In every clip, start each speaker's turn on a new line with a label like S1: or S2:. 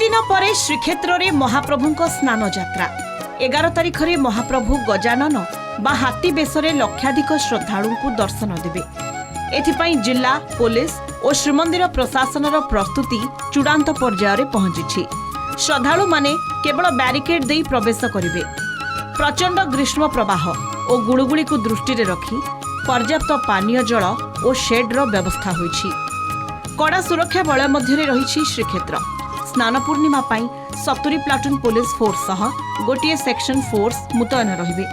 S1: दिन पर श्रीक्षेत्र में महाप्रभु स्नान यात्रा 11 तारिख में महाप्रभु गजानन बा हाथी बेशरे लक्षाधिक श्रद्धालु को दर्शन देवे। एथिपाई जिला पुलिस और श्रीमंदिर प्रशासन प्रस्तुति चूड़ांत पर्यायर पहुंची। श्रद्धालु माने केवल बैरिकेड दे प्रवेश करेंगे। प्रचंड ग्रीष्म प्रवाह और गुड़ुगुड़ी को दृष्टि रखी पर्याप्त पानीय जल और शेड्र व्यवस्था होईछि। कड़ा सुरक्षा बलय मध्य रही श्रीक्षेत्र। स्नान पूर्णिमा 70 प्लाटून पुलिस फोर्स सह गोटे सेक्शन फोर्स मुतयन रहिबे।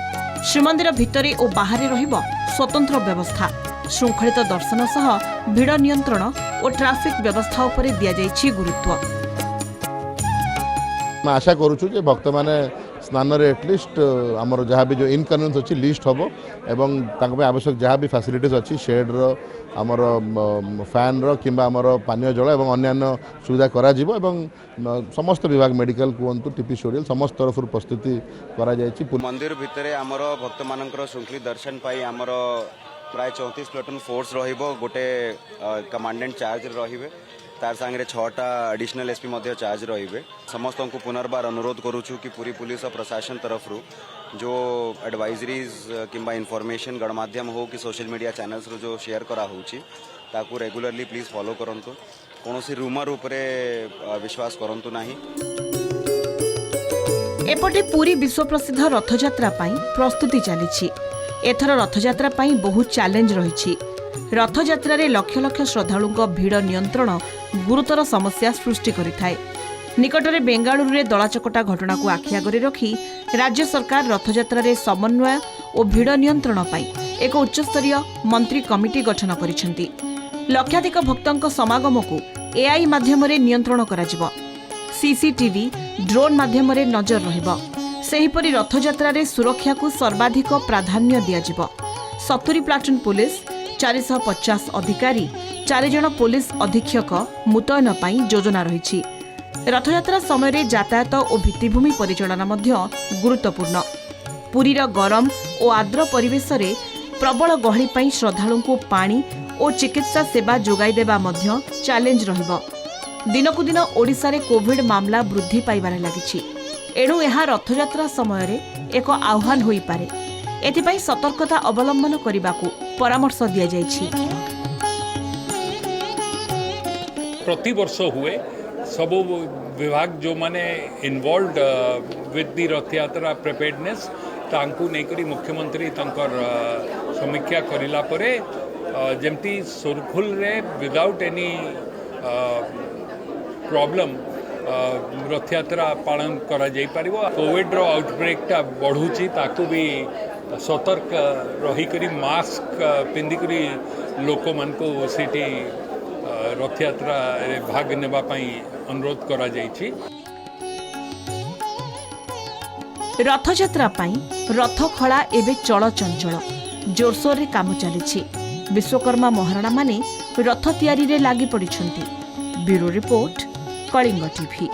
S1: श्रीमंदिर भितरे और बाहर रहिबो स्वतंत्र व्यवस्था। श्रृंखलित दर्शन सह भीड़ नियंत्रण और ट्राफिक व्यवस्था उपरे दिया जायछि गुरुत्व।
S2: मैं आशा करूछु जे भक्त माने स्नान रे एटलिस्ट आमर जहाँ भी जो इनकन्वीनियंस अच्छी लिस्ट हम एवं आवश्यक जहाँ भी फैसिलिटीज अच्छी शेड्र आमर फैन किंबा आमर पानीय जल एवं अन्य सुविधा करा जिवो एवं समस्त विभाग मेडिकल कहतु टीपी शेड्यूल समस्त तरफ प्रस्तुति करा जायछि।
S3: मंदिर भितर आमर भक्त मानकर श्रृंखलित दर्शन पाई आमर प्राय 34 प्लाटून फोर्स रहिबो। गोटे कमांडेंट चार्ज रहिबे तार सांगे 6टा एडिशनल एसपी मध्य चार्ज रहिबे। समस्त को पुनर्बार अनुरोध करूछु कि पूरी पुलिस और प्रशासन तरफ जो एडवाइजरीज किंबा इनफॉरमेशन गणमाध्यम हो कि सोशल मीडिया चैनल्स रो जो शेयर करा होछि ताकू रेगुलरली प्लीज फॉलो करंतु। कोनोसी रूमर उपरे विश्वास करंतु नाही।
S1: एपटे पूरी विश्व प्रसिद्ध रथयात्रा पाई प्रस्तुति चली। एथर रथयात्रा पाई बहुत चैलेंज रही। रथयात्रा रे लक्ष लक्ष श्रद्धालुंक भीड़ नियंत्रण गुरुतर समस्या सृष्टि करिथाय। निकटरे बेंगालुरु रे दलाचकटा घटना को आखि आगरे रखी राज्य सरकार रथयात्रा रे समन्वय और भीड़ नियंत्रण पाई एक उच्चस्तरीय मंत्री कमिटी गठन करिसेंती। लक्षाधिक भक्तंक समागम को एआई माध्यम रे नियंत्रण कराजिबो। सीसीटीवी ड्रोन माध्यम रे नजर रहिबो। सेहिपरि रथयात्रा रे सुरक्षा को सर्वाधिक प्राधान्य दियाजिबो। 70 प्लाटून पुलिस 450 अधिकारी 4 जन पुलिस अधीक्षक मुतयन पाई योजना रही। रथयात्रा समय यातायात और भित्तिभूमि परिचालना मध्य गुरुत्वपूर्ण। पुरीर गरम और आर्द्र परिवेश रे प्रबल गहली पाई श्रद्धालु को पानी और चिकित्सा सेवा जोगाई देबा मध्य चैलेंज रहिबो। दिनकु दिन ओडिशा रे कोविड मामला वृद्धि पाइबारे लागिछि। एणु यह रथयात्रा समय रे एक आह्वान होई पारे। एथिपाई सतर्कता अवलंबन करने परामर्श दिया जायछि।
S4: प्रति वर्ष हुए सब विभाग जो माने involved with the Rath Yatra preparedness तांकू नहीं करी मुख्यमंत्री तांकर समीक्षा करिला परे जेमती सुरखुल रे विदाउट एनी प्रॉब्लम रथयात्रा पालन करा जाई परिबो। कोविड रो आउटब्रेक ता बढ़ुची ताकू भी सतर्क रही करी मास्क पिंधि करी लोक मन को सिटी रथयात्रा रे भाग नेबा पई अनुरोध करा जायछि।
S1: रथयात्रा पई रथ खळा एबे चल चंचल जोरसोर रे काम चलिछि। विश्वकर्मा महाराणा माने रथ तयारी रे लागि पड़िछन्ति। Bureau report Kalinga TV.